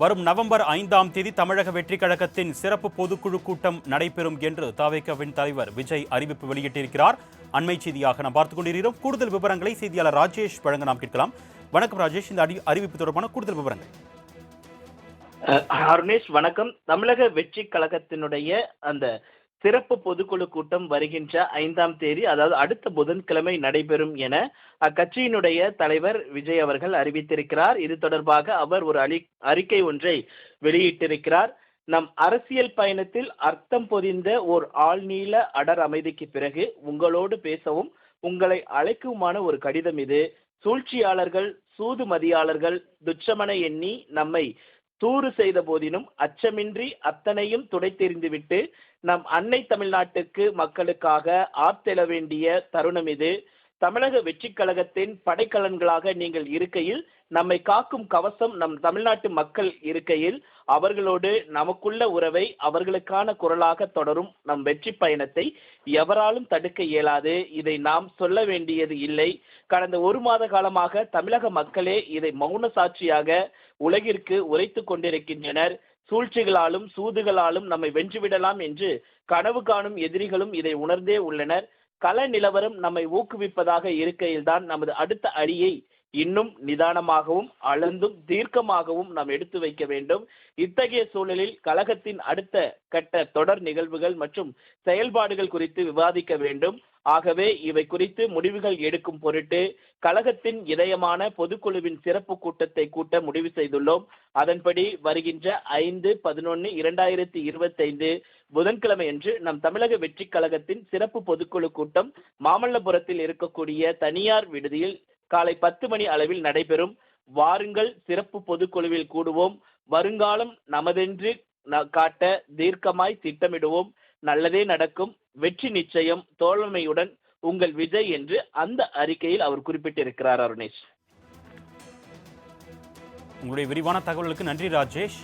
வரும் நவம்பர் 5ஆம் தேதி தமிழக வெற்றிக் கழகத்தின் சிறப்பு பொதுக்குழு கூட்டம் நடைபெறும் என்று தவிகவின் தலைவர் விஜய் அறிவிப்பு வெளியிட்டிருக்கிறார். அண்மை செய்தியாக நாம் பார்த்துக் கொண்டிருக்கிறோம். கூடுதல் விவரங்களை செய்தியாளர் ராஜேஷ் வழங்க நாம் கேட்கலாம். வணக்கம் ராஜேஷ், இந்த அறிவிப்பு தொடர்பான கூடுதல் விவரங்கள். அருணேஷ் வணக்கம். தமிழக வெற்றி கழகத்தினுடைய அந்த சிறப்பு பொதுக்குழு கூட்டம் வருகின்ற 5ஆம் தேதி, அதாவது அடுத்த புதன்கிழமை நடைபெறும் என அக்கட்சியினுடைய தலைவர் விஜய் அவர்கள் அறிவித்திருக்கிறார். இது தொடர்பாக அவர் ஒரு அறிக்கை ஒன்றை வெளியிட்டிருக்கிறார். நம் அரசியல் பயணத்தில் அர்த்தம் பொதிந்த ஓர் ஆழ்நீள அடர் அமைதிக்கு பிறகு உங்களோடு பேசவும் உங்களை அழைக்குமான ஒரு கடிதம் இது. சூழ்ச்சியாளர்கள், சூதுமதியாளர்கள் துச்சமன எண்ணி நம்மை தூறு செய்த போதினும் அச்சமின்றி அத்தனையும் துடைத்தெறிந்துவிட்டு நம் அன்னை தமிழ்நாட்டுக்கு மக்களுக்காக ஆர்த்தெழ வேண்டிய தருணம் இது. தமிழக வெற்றி கழகத்தின் படைக்கலன்களாக நீங்கள் இருக்கையில், நம்மை காக்கும் கவசம் நம் தமிழ்நாட்டு மக்கள் இருக்கையில், அவர்களோடு நமக்குள்ள உறவை அவர்களுக்கான குரலாக தொடரும் நம் வெற்றி பயணத்தை எவராலும் தடுக்க இயலாது. இதை நாம் சொல்ல வேண்டியது இல்லை. கடந்த ஒரு மாத காலமாக தமிழக மக்களே இதை மௌன சாட்சியாக உலகிற்கு உரைத்து கொண்டிருக்கின்றனர். சூழ்ச்சிகளாலும் சூதுகளாலும் நம்மை வென்றுவிடலாம் என்று கனவு காணும் எதிரிகளும் இதை உணர்ந்தே உள்ளனர். கள நிலவரம் நம்மை ஊக்குவிப்பதாக இருக்கையில்தான் நமது அடுத்த அடியை இன்னும் நிதானமாகவும் அளந்தும் தீர்க்கமாகவும் நாம் எடுத்து வைக்க வேண்டும். இத்தகைய சூழலில் கழகத்தின் அடுத்த கட்ட தொடர் நிகழ்வுகள் மற்றும் செயல்பாடுகள் குறித்து விவாதிக்க வேண்டும். ஆகவே இவை குறித்து முடிவுகள் எடுக்கும் பொருட்டு கழகத்தின் இதயமான பொதுக்குழுவின் சிறப்பு கூட்டத்தை கூட்ட முடிவு செய்துள்ளோம். அதன்படி வருகின்ற 5/11/2025 புதன்கிழமை அன்று நம் தமிழக வெற்றி கழகத்தின் சிறப்பு பொதுக்குழு கூட்டம் மாமல்லபுரத்தில் இருக்கக்கூடிய தனியார் விடுதியில் காலை 10 மணி அளவில் நடைபெறும். வாருங்கள், சிறப்பு பொதுக்குழுவில் கூடுவோம். வருங்காலம் நமதென்று காட்ட தீர்க்கமாய் திட்டமிடுவோம். நல்லதே நடக்கும். வெற்றி நிச்சயம். தோழமையுடன் உங்கள் விஜய் என்று அந்த அறிக்கையில் அவர் குறிப்பிட்டிருக்கிறார். அருணேஷ், உங்களுடைய விரிவான தகவலுக்கு நன்றி ராஜேஷ்.